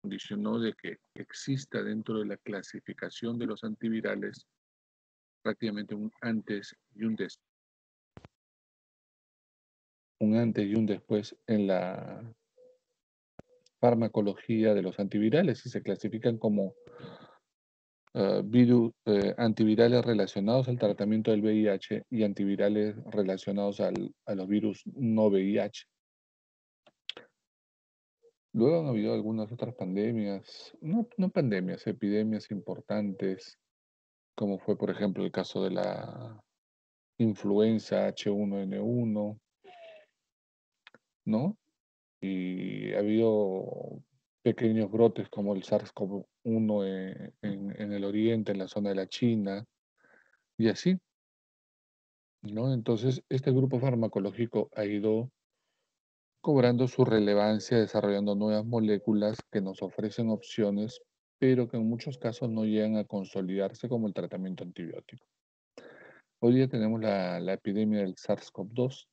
condicionó de que exista dentro de la clasificación de los antivirales prácticamente un antes y un después. Un antes y un después en la farmacología de los antivirales y se clasifican como antivirales relacionados al tratamiento del VIH y antivirales relacionados a los virus no VIH. Luego han habido algunas otras pandemias, no pandemias, epidemias importantes, como fue por ejemplo el caso de la influenza H1N1, ¿no? Y ha habido pequeños brotes como el SARS-CoV-1 en el oriente, en la zona de la China, y así, ¿no? Entonces, este grupo farmacológico ha ido cobrando su relevancia, desarrollando nuevas moléculas que nos ofrecen opciones, pero que en muchos casos no llegan a consolidarse como el tratamiento antibiótico. Hoy día tenemos la epidemia del SARS-CoV-2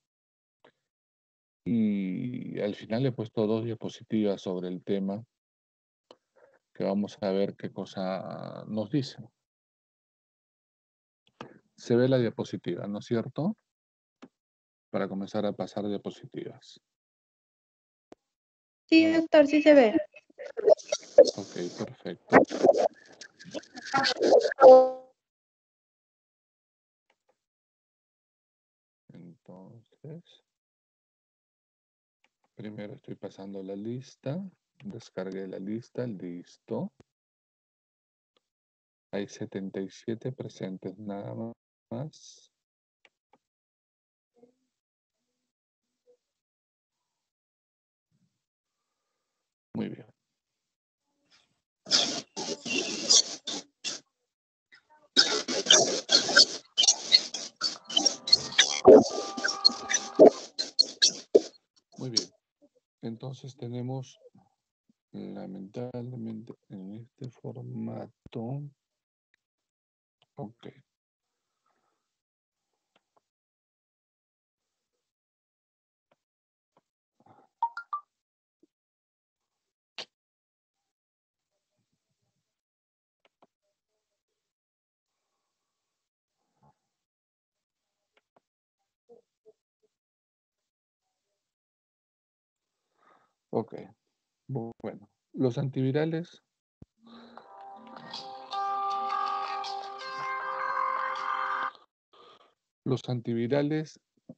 y al final he puesto dos diapositivas sobre el tema que vamos a ver qué cosa nos dicen. Se ve la diapositiva, ¿no es cierto? Para comenzar a pasar diapositivas. Sí, doctor, sí se ve. Ok, perfecto. Entonces, primero estoy pasando la lista. Descargué la lista, listo. Hay 77 presentes nada más. Muy bien. Muy bien. Entonces tenemos, lamentablemente, en este formato. Ok. Ok. Bueno, los antivirales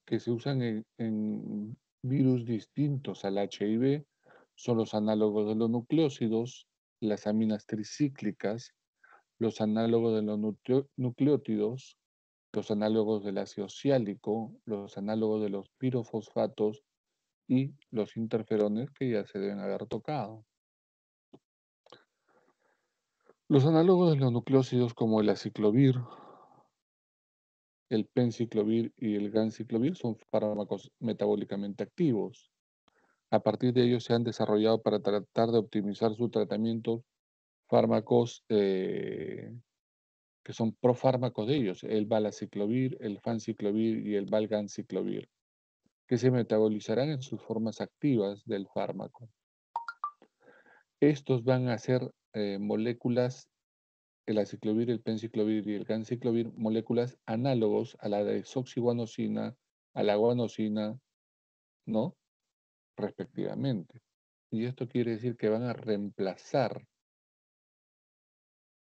que se usan en virus distintos al HIV son los análogos de los nucleósidos, las aminas tricíclicas, los análogos de los nucleótidos, los análogos del ácido ciálico, los análogos de los pirofosfatos y los interferones que ya se deben haber tocado. Los análogos de los nucleósidos como el aciclovir, el penciclovir y el ganciclovir son fármacos metabólicamente activos. A partir de ellos se han desarrollado para tratar de optimizar su tratamiento fármacos que son profármacos de ellos, el valaciclovir, el fanciclovir y el valganciclovir, que se metabolizarán en sus formas activas del fármaco. Estos van a ser moléculas, el aciclovir, el penciclovir y el ganciclovir, moléculas análogos a la desoxiguanosina, a la guanosina, ¿no? Respectivamente. Y esto quiere decir que van a reemplazar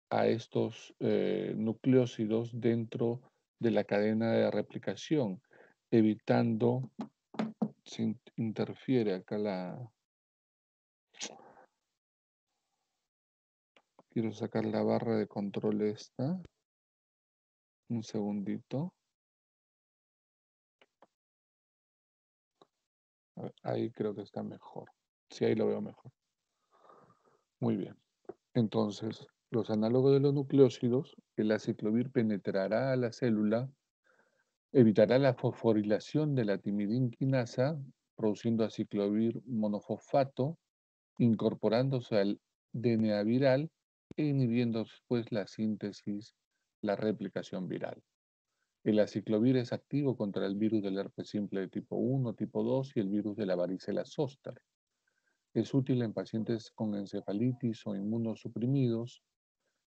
a estos nucleósidos dentro de la cadena de replicación, evitando, si interfiere acá quiero sacar la barra de control esta, un segundito. A ver, ahí creo que está mejor. Sí, ahí lo veo mejor. Muy bien. Entonces, los análogos de los nucleósidos, el aciclovir penetrará a la célula, evitará la fosforilación de la timidinquinasa, produciendo aciclovir monofosfato, incorporándose al DNA viral e inhibiendo después la síntesis, la replicación viral. El aciclovir es activo contra el virus del herpes simple de tipo 1, tipo 2 y el virus de la varicela zóster. Es útil en pacientes con encefalitis o inmunosuprimidos,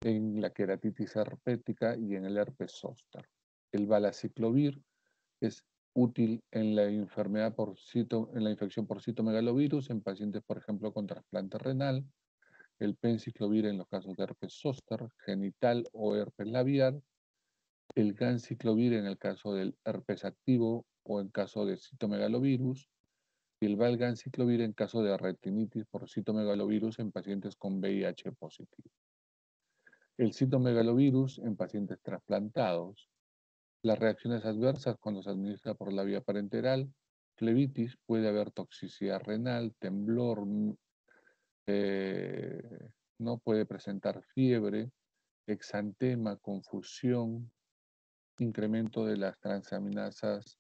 en la queratitis herpética y en el herpes zóster. El valaciclovir es útil en la enfermedad en la infección por citomegalovirus en pacientes, por ejemplo, con trasplante renal. El penciclovir en los casos de herpes zóster, genital o herpes labial. El ganciclovir en el caso del herpes activo o en caso de citomegalovirus. Y el valganciclovir en caso de retinitis por citomegalovirus en pacientes con VIH positivo. El citomegalovirus en pacientes trasplantados. Las reacciones adversas cuando se administra por la vía parenteral, flebitis, puede haber toxicidad renal, temblor, no puede presentar fiebre, exantema, confusión, incremento de las transaminasas,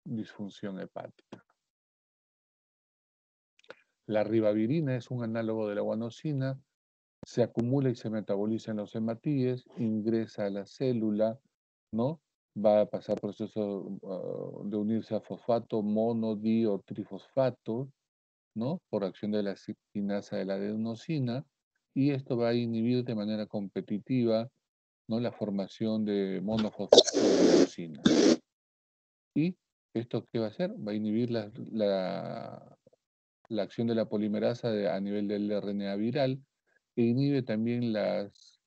disfunción hepática. La ribavirina es un análogo de la guanosina, se acumula y se metaboliza en los hematíes, ingresa a la célula, ¿no? Va a pasar proceso de unirse a fosfato, mono, di o trifosfato, ¿no? Por acción de la citidinasa de la adenosina, y esto va a inhibir de manera competitiva, ¿no? La formación de monofosfato de adenosina. ¿Y esto qué va a hacer? Va a inhibir la acción de la polimerasa a nivel del RNA viral e inhibe también las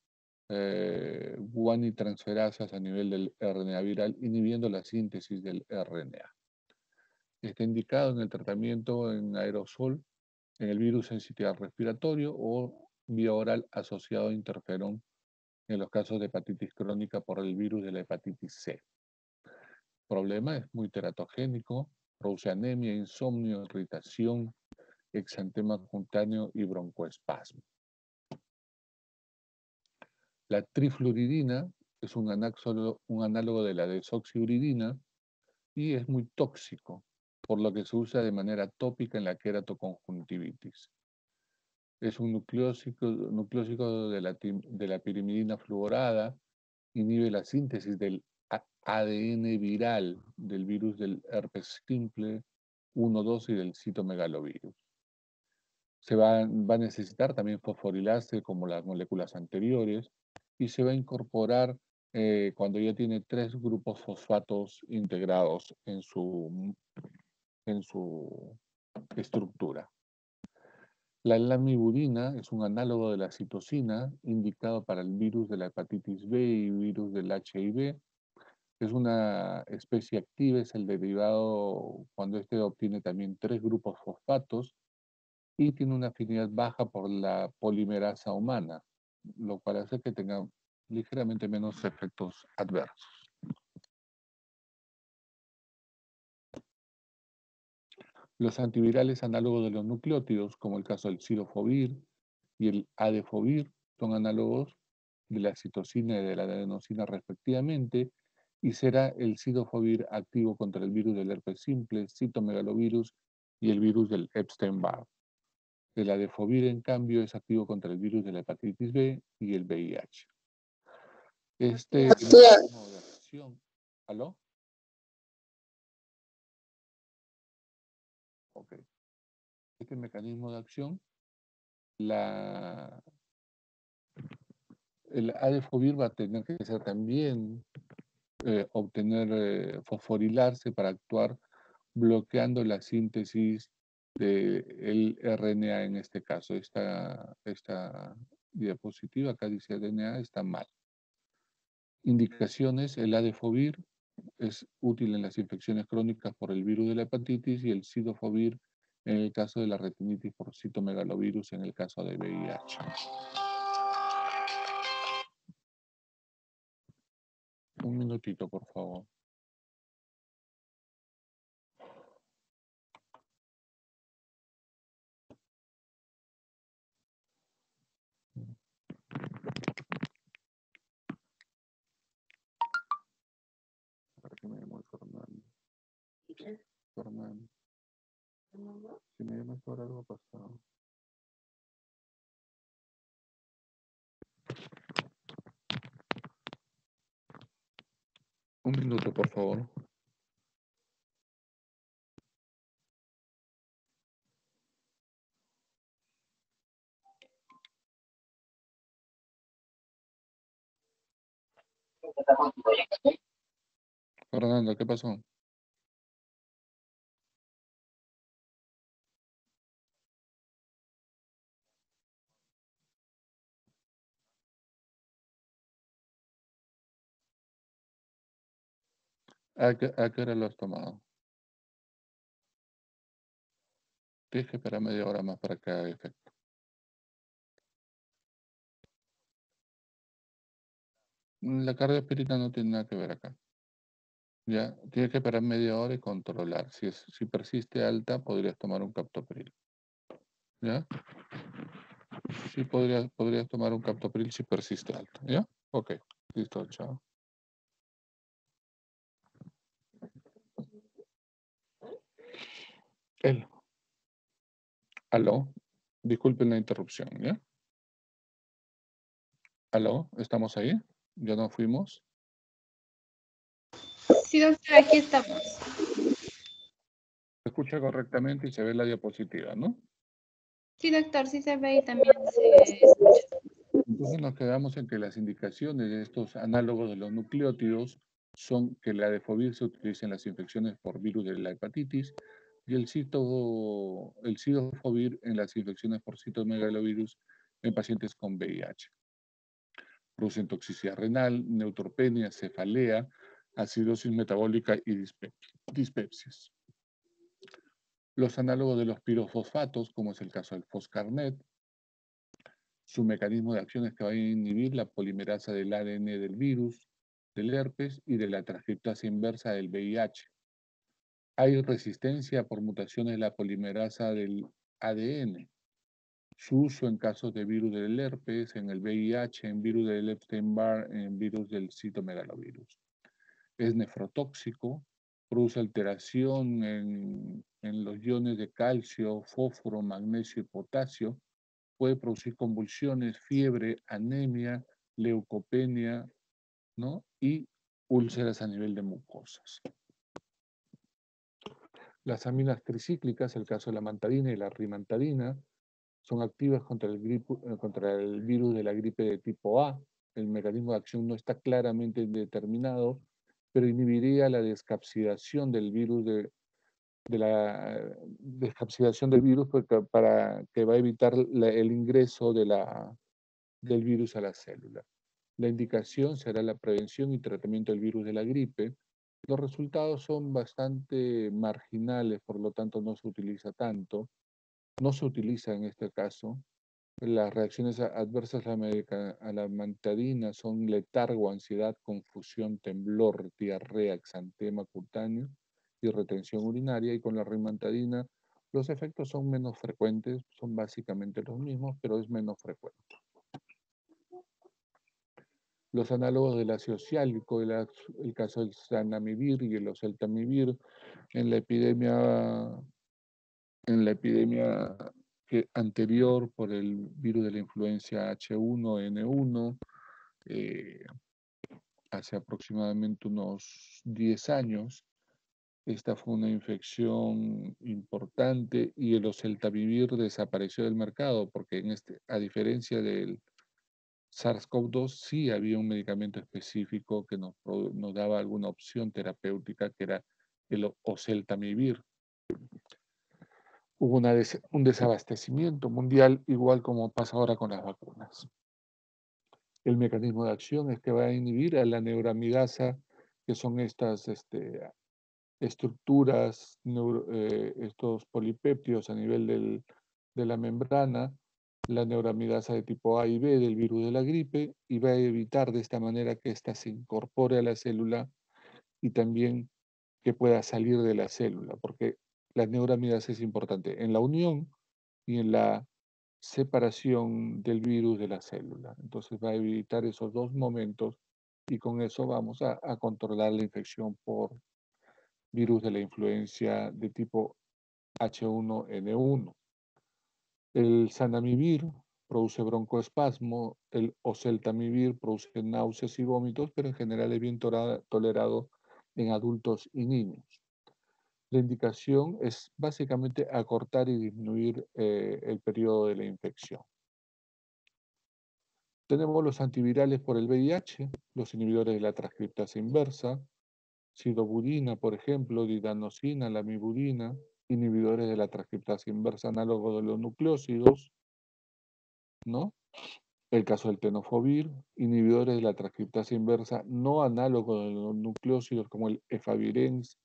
guanitransferasas a nivel del RNA viral, inhibiendo la síntesis del RNA. Está indicado en el tratamiento en aerosol, en el virus sensitivo respiratorio o vía oral asociado a interferón en los casos de hepatitis crónica por el virus de la hepatitis C. El problema es muy teratogénico, produce anemia, insomnio, irritación, exantema cutáneo y broncoespasmo. La trifluoridina es un análogo de la desoxiuridina y es muy tóxico, por lo que se usa de manera tópica en la queratoconjuntivitis. Es un nucleósido de la pirimidina fluorada, inhibe la síntesis del ADN viral del virus del herpes simple 1, 2 y del citomegalovirus. Se va a necesitar también fosforilase como las moléculas anteriores y se va a incorporar cuando ya tiene 3 grupos fosfatos integrados en su estructura. La lamivudina es un análogo de la citosina indicado para el virus de la hepatitis B y virus del HIV. Es una especie activa, es el derivado cuando este obtiene también 3 grupos fosfatos y tiene una afinidad baja por la polimerasa humana, lo cual hace que tenga ligeramente menos efectos adversos. Los antivirales análogos de los nucleótidos, como el caso del cidofovir y el adefovir, son análogos de la citosina y de la adenosina respectivamente, y será el cidofovir activo contra el virus del herpes simple, citomegalovirus y el virus del Epstein-Barr. El adefovir, en cambio, es activo contra el virus de la hepatitis B y el VIH. Este mecanismo de acción... ¿Aló? Ok. Este mecanismo de acción, el adefovir va a tener que ser también fosforilarse para actuar bloqueando la síntesis del RNA en este caso. Esta diapositiva acá dice RNA, está mal. Indicaciones: el adefovir es útil en las infecciones crónicas por el virus de la hepatitis y el cidofovir en el caso de la retinitis por citomegalovirus en el caso de VIH. Un minutito, por favor. Para que me llame Fernando. Fernando. Si me llamas por algo pasado. Un minuto, por favor. Fernando, ¿qué pasó? ¿A qué hora lo has tomado? Tienes que esperar media hora más para que haga efecto. La carga espírita no tiene nada que ver acá. Ya, tienes que esperar media hora y controlar. Si persiste alta, podrías tomar un captopril. ¿Ya? Sí, podrías tomar un captopril si persiste alta. ¿Ya? Ok. Listo, chao. El, aló. Disculpen la interrupción, ¿ya? Aló, ¿estamos ahí? ¿Ya nos fuimos? Sí, doctor, aquí estamos. Se escucha correctamente y se ve la diapositiva, ¿no? Sí, doctor, sí se ve y también se escucha. Entonces nos quedamos en que las indicaciones de estos análogos de los nucleótidos son que la adefovir se utiliza en las infecciones por virus de la hepatitis y el cidofovir en las infecciones por citomegalovirus en pacientes con VIH. Producen toxicidad renal, neutropenia, cefalea, acidosis metabólica y dispepsias. Los análogos de los pirofosfatos, como es el caso del foscarnet, su mecanismo de acción es que va a inhibir la polimerasa del ADN del virus, del herpes y de la transcriptasa inversa del VIH. Hay resistencia por mutaciones de la polimerasa del ADN. Su uso en casos de virus del herpes, en el VIH, en virus del Epstein-Barr, en virus del citomegalovirus. Es nefrotóxico, produce alteración en los iones de calcio, fósforo, magnesio y potasio, puede producir convulsiones, fiebre, anemia, leucopenia, ¿no? Y úlceras a nivel de mucosas. Las aminas tricíclicas, el caso de la mantadina y la rimantadina, son activas contra el virus de la gripe de tipo A. El mecanismo de acción no está claramente determinado, pero inhibiría la descapsidación del virus de la descapsidación del virus para que va a evitar el ingreso del virus a la célula. La indicación será la prevención y tratamiento del virus de la gripe. Los resultados son bastante marginales, por lo tanto no se utiliza tanto. No se utiliza en este caso. Las reacciones adversas a la mantadina son letargo, ansiedad, confusión, temblor, diarrea, exantema cutáneo y retención urinaria. Y con la rimantadina los efectos son menos frecuentes, son básicamente los mismos, pero es menos frecuente. Los análogos del ácido ciálico, el caso del zanamivir y el oseltamivir, en la epidemia, anterior por el virus de la influencia H1N1, eh, hace aproximadamente unos 10 años. Esta fue una infección importante y el oseltamivir desapareció del mercado porque a diferencia del SARS-CoV-2 sí había un medicamento específico que nos daba alguna opción terapéutica, que era el oseltamivir. Hubo un desabastecimiento mundial, igual como pasa ahora con las vacunas. El mecanismo de acción es que va a inhibir a la neuramidasa, que son estas estructuras, estos polipéptidos a nivel de la membrana, la neuramidasa de tipo A y B del virus de la gripe, y va a evitar de esta manera que ésta se incorpore a la célula y también que pueda salir de la célula, porque la neuramidasa es importante en la unión y en la separación del virus de la célula. Entonces va a evitar esos dos momentos y con eso vamos a controlar la infección por virus de la influencia de tipo H1N1. El zanamivir produce broncoespasmo, el oseltamivir produce náuseas y vómitos, pero en general es bien tolerado en adultos y niños. La indicación es básicamente acortar y disminuir el periodo de la infección. Tenemos los antivirales por el VIH, los inhibidores de la transcriptasa inversa, sidobudina, por ejemplo, didanosina, lamivudina, inhibidores de la transcriptasa inversa análogo de los nucleósidos, ¿no? El caso del tenofovir, inhibidores de la transcriptasa inversa no análogo de los nucleósidos como el efavirenz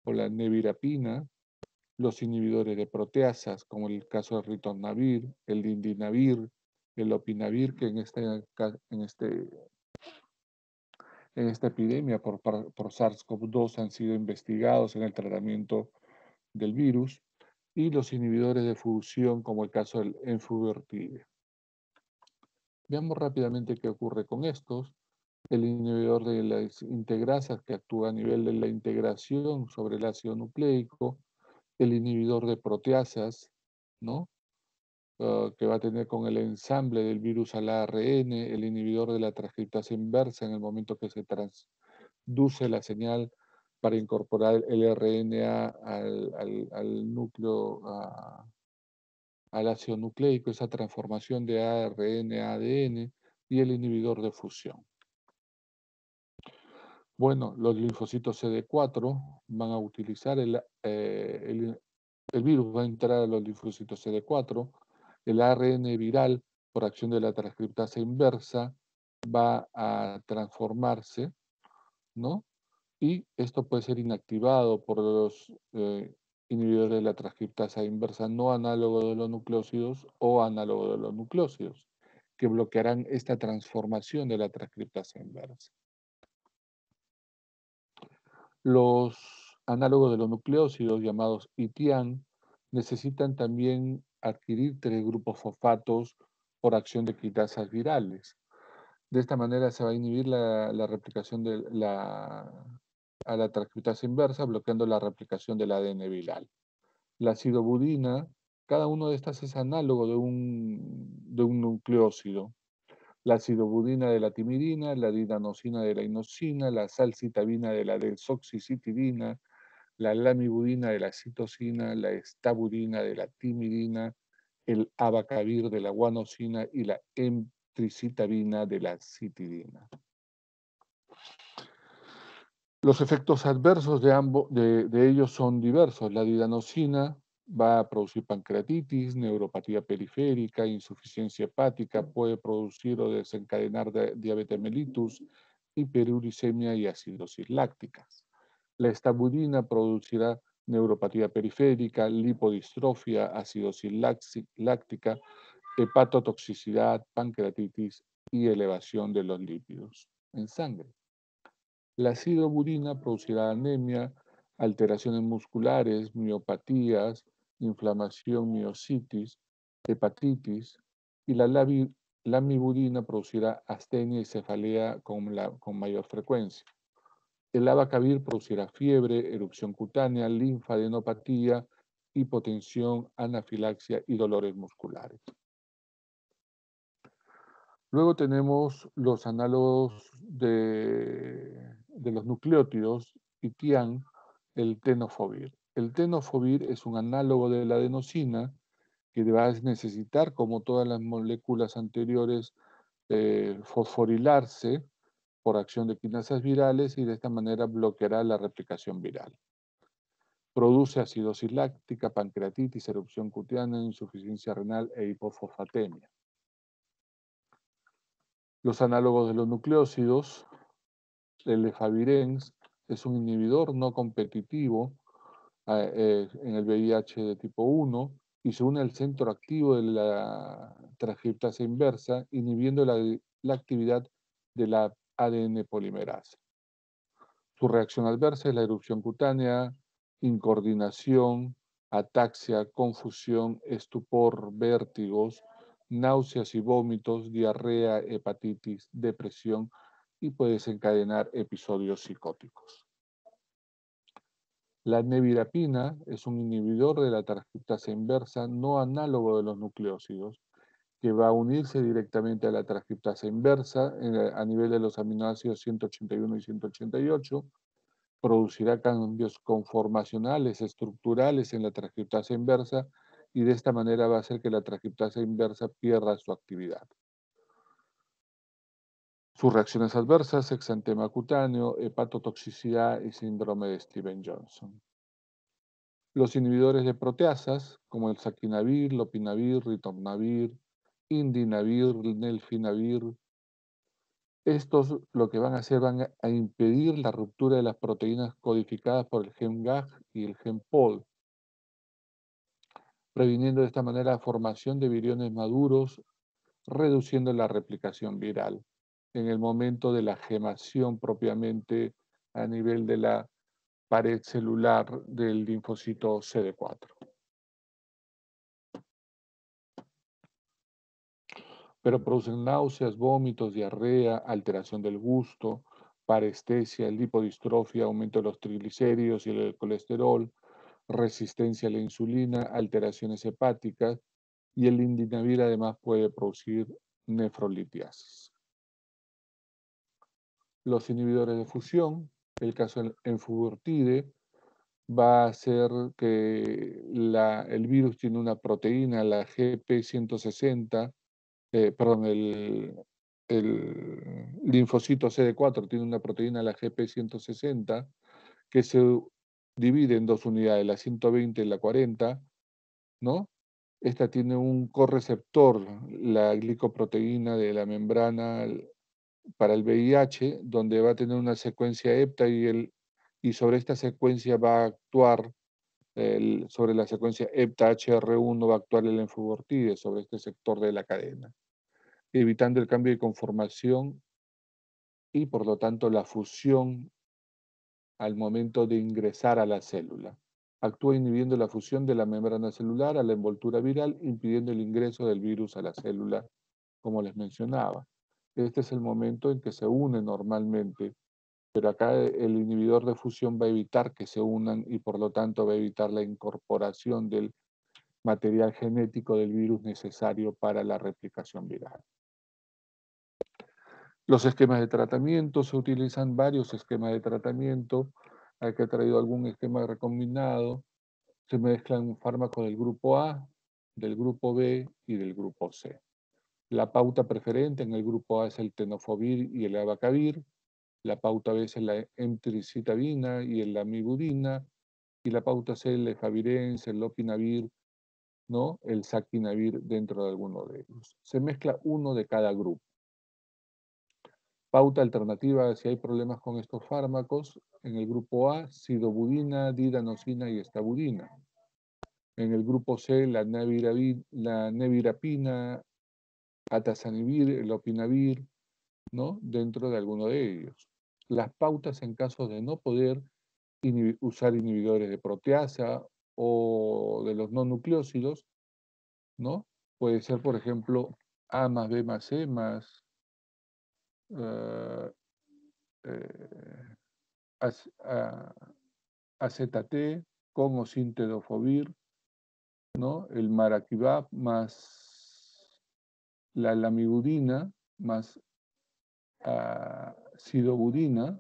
o la nevirapina, los inhibidores de proteasas como el caso del ritonavir, el dindinavir, el lopinavir, que en esta epidemia por SARS-CoV-2 han sido investigados en el tratamiento del virus, y los inhibidores de fusión como el caso del enfuvirtide. Veamos rápidamente qué ocurre con estos. El inhibidor de las integrasas que actúa a nivel de la integración sobre el ácido nucleico, el inhibidor de proteasas, ¿no? Que va a tener con el ensamble del virus al ARN, el inhibidor de la transcriptasa inversa en el momento que se transduce la señal para incorporar el RNA al núcleo, al ácido nucleico, esa transformación de ARN a ADN, y el inhibidor de fusión. Bueno, los linfocitos CD4 van a utilizar el virus va a entrar a los linfocitos CD4, el ARN viral, por acción de la transcriptasa inversa, va a transformarse, ¿no? Y esto puede ser inactivado por los inhibidores de la transcriptasa inversa no análogo de los nucleósidos o análogo de los nucleósidos, que bloquearán esta transformación de la transcriptasa inversa. Los análogos de los nucleósidos, llamados ITIAN, necesitan también adquirir 3 grupos fosfatos por acción de quitasas virales. De esta manera se va a inhibir la replicación a la transcriptasa inversa, bloqueando la replicación del ADN viral. La acidobudina, cada uno de estas es análogo de un nucleósido. La acidobudina de la timidina, la didanosina de la inosina, la salcitabina de la desoxicitidina, la lamivudina de la citosina, la estabudina de la timidina, el abacavir de la guanosina y la emtricitabina de la citidina. Los efectos adversos de ellos son diversos. La didanosina va a producir pancreatitis, neuropatía periférica, insuficiencia hepática, puede producir o desencadenar diabetes mellitus, hiperuricemia y acidosis lácticas. La estabudina producirá neuropatía periférica, lipodistrofia, acidosis láctica, hepatotoxicidad, pancreatitis y elevación de los lípidos en sangre. La acidobudina producirá anemia, alteraciones musculares, miopatías, inflamación, miositis, hepatitis, y la lamivudina producirá astenia y cefalea con mayor frecuencia. El abacavir producirá fiebre, erupción cutánea, linfadenopatía, hipotensión, anafilaxia y dolores musculares. Luego tenemos los análogos de los nucleótidos, ITIAN, el tenofovir. El tenofovir es un análogo de la adenosina que va a necesitar, como todas las moléculas anteriores, fosforilarse por acción de quinasas virales y de esta manera bloqueará la replicación viral. Produce acidosis láctica, pancreatitis, erupción cutánea, insuficiencia renal e hipofosfatemia. Los análogos de los nucleósidos, el efavirenz es un inhibidor no competitivo en el VIH de tipo 1 y se une al centro activo de la transcriptasa inversa, inhibiendo la actividad de la ADN polimerasa. Su reacción adversa es la erupción cutánea, incoordinación, ataxia, confusión, estupor, vértigos, náuseas y vómitos, diarrea, hepatitis, depresión y puede desencadenar episodios psicóticos. La nevirapina es un inhibidor de la transcriptasa inversa no análogo de los nucleósidos que va a unirse directamente a la transcriptasa inversa a nivel de los aminoácidos 181 y 188, producirá cambios conformacionales, estructurales en la transcriptasa inversa y de esta manera va a hacer que la transcriptasa inversa pierda su actividad. Sus reacciones adversas, exantema cutáneo, hepatotoxicidad y síndrome de Steven-Johnson. Los inhibidores de proteasas, como el saquinavir, lopinavir, ritonavir, indinavir, nelfinavir, estos lo que van a hacer van a impedir la ruptura de las proteínas codificadas por el gen GAG y el gen POL, previniendo de esta manera la formación de viriones maduros, reduciendo la replicación viral en el momento de la gemación propiamente a nivel de la pared celular del linfocito CD4. Pero producen náuseas, vómitos, diarrea, alteración del gusto, parestesia, lipodistrofia, aumento de los triglicéridos y el colesterol, resistencia a la insulina, alteraciones hepáticas, y el indinavir además puede producir nefrolitiasis. Los inhibidores de fusión, el caso del enfuvirtide, va a hacer que el virus tiene una proteína, la GP160, perdón, el linfocito CD4 tiene una proteína, la GP160, que se divide en dos unidades, la 120 y la 40, ¿no? Esta tiene un correceptor, la glicoproteína de la membrana para el VIH, donde va a tener una secuencia EPTA y sobre esta secuencia va a actuar, sobre la secuencia EPTA-HR1 va a actuar el enfuvirtide sobre este sector de la cadena, evitando el cambio de conformación y por lo tanto la fusión al momento de ingresar a la célula. Actúa inhibiendo la fusión de la membrana celular a la envoltura viral, impidiendo el ingreso del virus a la célula, como les mencionaba. Este es el momento en que se une normalmente, pero acá el inhibidor de fusión va a evitar que se unan y por lo tanto va a evitar la incorporación del material genético del virus necesario para la replicación viral. Los esquemas de tratamiento, se utilizan varios esquemas de tratamiento. Aquí he traído algún esquema recombinado. Se mezclan fármacos del grupo A, del grupo B y del grupo C. La pauta preferente en el grupo A es el tenofovir y el abacavir. La pauta B es la emtricitabina y el amibudina. Y la pauta C, el efavirenz, el lopinavir, ¿no? El saquinavir dentro de alguno de ellos. Se mezcla uno de cada grupo. Pauta alternativa si hay problemas con estos fármacos. En el grupo A, sidobudina, didanosina y estabudina. En el grupo C, la nevirapina, atazanivir, el opinavir, ¿no? Dentro de alguno de ellos. Las pautas en caso de no poder usar inhibidores de proteasa o de los no nucleósidos, ¿no? Puede ser, por ejemplo, A más B más C más eh, eh, AZT con o sin tenofovir, ¿no? El maraquibab más la lamivudina más sidobudina,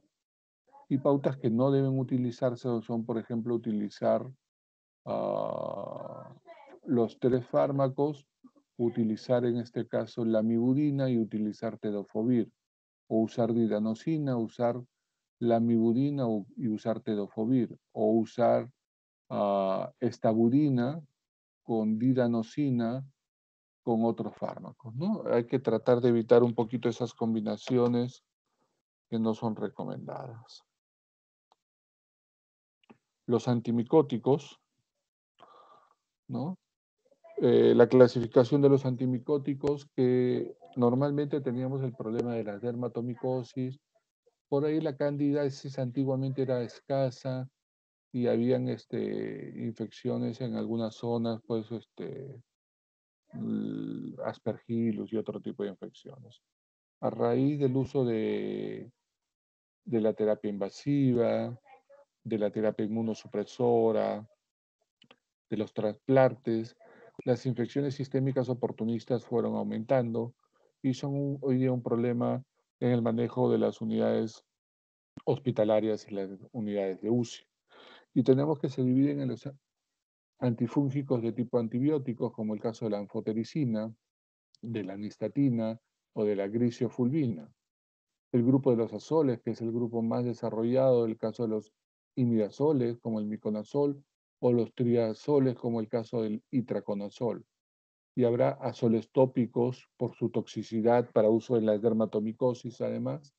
y pautas que no deben utilizarse son, por ejemplo, utilizar los tres fármacos, utilizar en este caso la lamivudina y utilizar tenofovir, o usar didanosina, usar lamivudina y usar tenofovir, o usar estabudina con didanosina con otros fármacos, ¿no? Hay que tratar de evitar un poquito esas combinaciones que no son recomendadas. Los antimicóticos, ¿no? La clasificación de los antimicóticos, que normalmente teníamos el problema de la dermatomicosis, por ahí la candidiasis antiguamente era escasa y habían infecciones en algunas zonas, pues aspergillus y otro tipo de infecciones. A raíz del uso de la terapia invasiva, de la terapia inmunosupresora, de los trasplantes, las infecciones sistémicas oportunistas fueron aumentando y son hoy día un problema en el manejo de las unidades hospitalarias y las unidades de UCI. Y tenemos que se dividen en los antifúngicos de tipo antibióticos, como el caso de la anfotericina, de la nistatina o de la grisiofulvina. El grupo de los azoles, que es el grupo más desarrollado, el caso de los imidazoles, como el miconazol, o los triazoles, como el caso del itraconazol. Y habrá azoles tópicos por su toxicidad para uso en la dermatomicosis, además.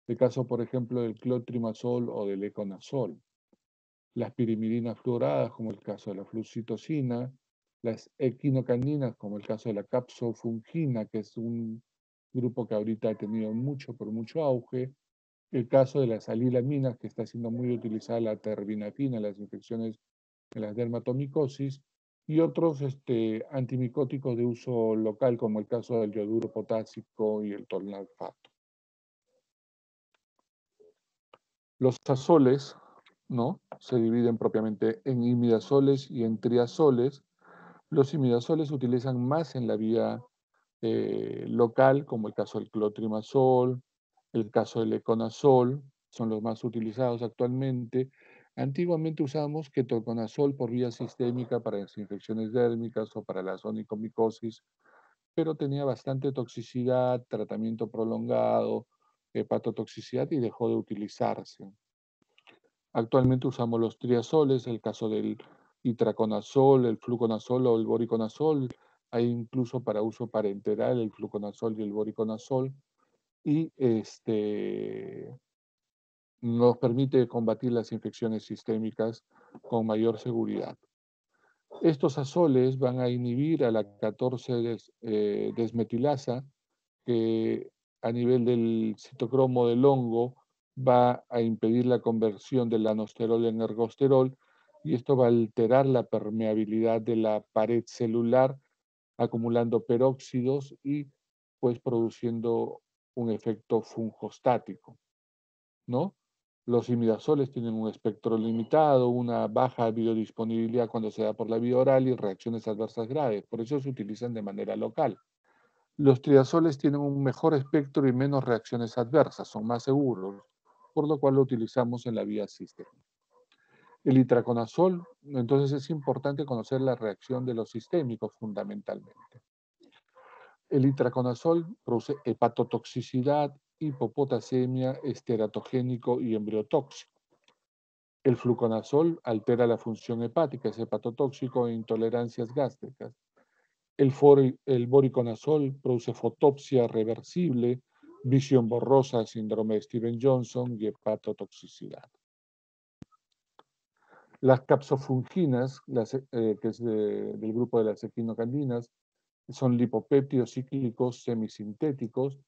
El caso, por ejemplo, del clotrimazol o del econazol. Las pirimidinas fluoradas, como el caso de la flucitosina, las equinocandinas, como el caso de la capsofungina, que es un grupo que ahorita ha tenido mucho, por mucho auge, el caso de las alilaminas, que está siendo muy utilizada la terbinafina en las infecciones en las dermatomicosis, y otros antimicóticos de uso local, como el caso del yoduro potásico y el tolnalfato. Los azoles, ¿no? Se dividen propiamente en imidazoles y en triazoles. Los imidazoles se utilizan más en la vía local, como el caso del clotrimazol, el caso del econazol, son los más utilizados actualmente. Antiguamente usábamos ketoconazol por vía sistémica para las infecciones dérmicas o para la onicomicosis, pero tenía bastante toxicidad, tratamiento prolongado, hepatotoxicidad y dejó de utilizarse. Actualmente usamos los triazoles, el caso del itraconazol, el fluconazol o el boriconazol. Hay incluso para uso parenteral el fluconazol y el boriconazol. Y nos permite combatir las infecciones sistémicas con mayor seguridad. Estos azoles van a inhibir a la 14-desmetilasa, que a nivel del citocromo del hongo va a impedir la conversión del anosterol en ergosterol, y esto va a alterar la permeabilidad de la pared celular, acumulando peróxidos y pues produciendo un efecto fungostático, ¿no? Los imidazoles tienen un espectro limitado, una baja biodisponibilidad cuando se da por la vía oral y reacciones adversas graves. Por eso se utilizan de manera local. Los triazoles tienen un mejor espectro y menos reacciones adversas, son más seguros, por lo cual lo utilizamos en la vía sistémica. El itraconazol, entonces es importante conocer la reacción de los sistémicos fundamentalmente. El itraconazol produce hepatotoxicidad, hipopotasemia, esteratogénico y embriotóxico. El fluconazol altera la función hepática, es hepatotóxico e intolerancias gástricas. El boriconazol produce fotopsia reversible, visión borrosa, síndrome de Steven-Johnson y hepatotoxicidad. Las capsofunginas, que es del grupo de las equinocandinas, son lipopéptidos cíclicos semisintéticos,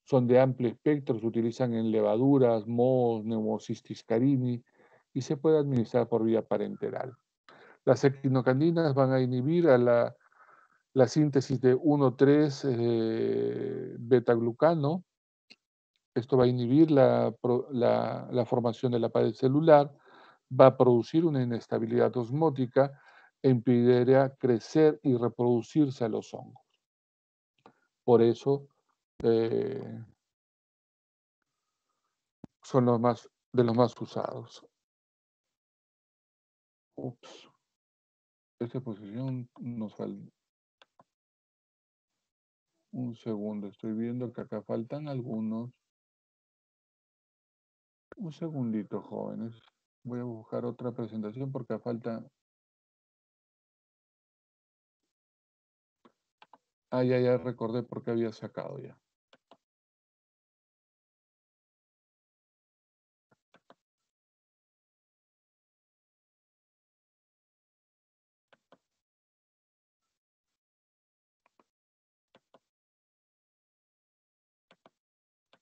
son de amplio espectro, se utilizan en levaduras, mohos, Pneumocystis carini y se puede administrar por vía parenteral. Las equinocandinas van a inhibir a la síntesis de 1,3 beta-glucano. Esto va a inhibir la formación de la pared celular, va a producir una inestabilidad osmótica e impedirá crecer y reproducirse a los hongos. Por eso eh, son de los más usados. Ups, esta posición nos falta un segundo. Estoy viendo que acá faltan algunos. Un segundito, jóvenes. Voy a buscar otra presentación porque falta. Ah, ya recordé por qué había sacado ya.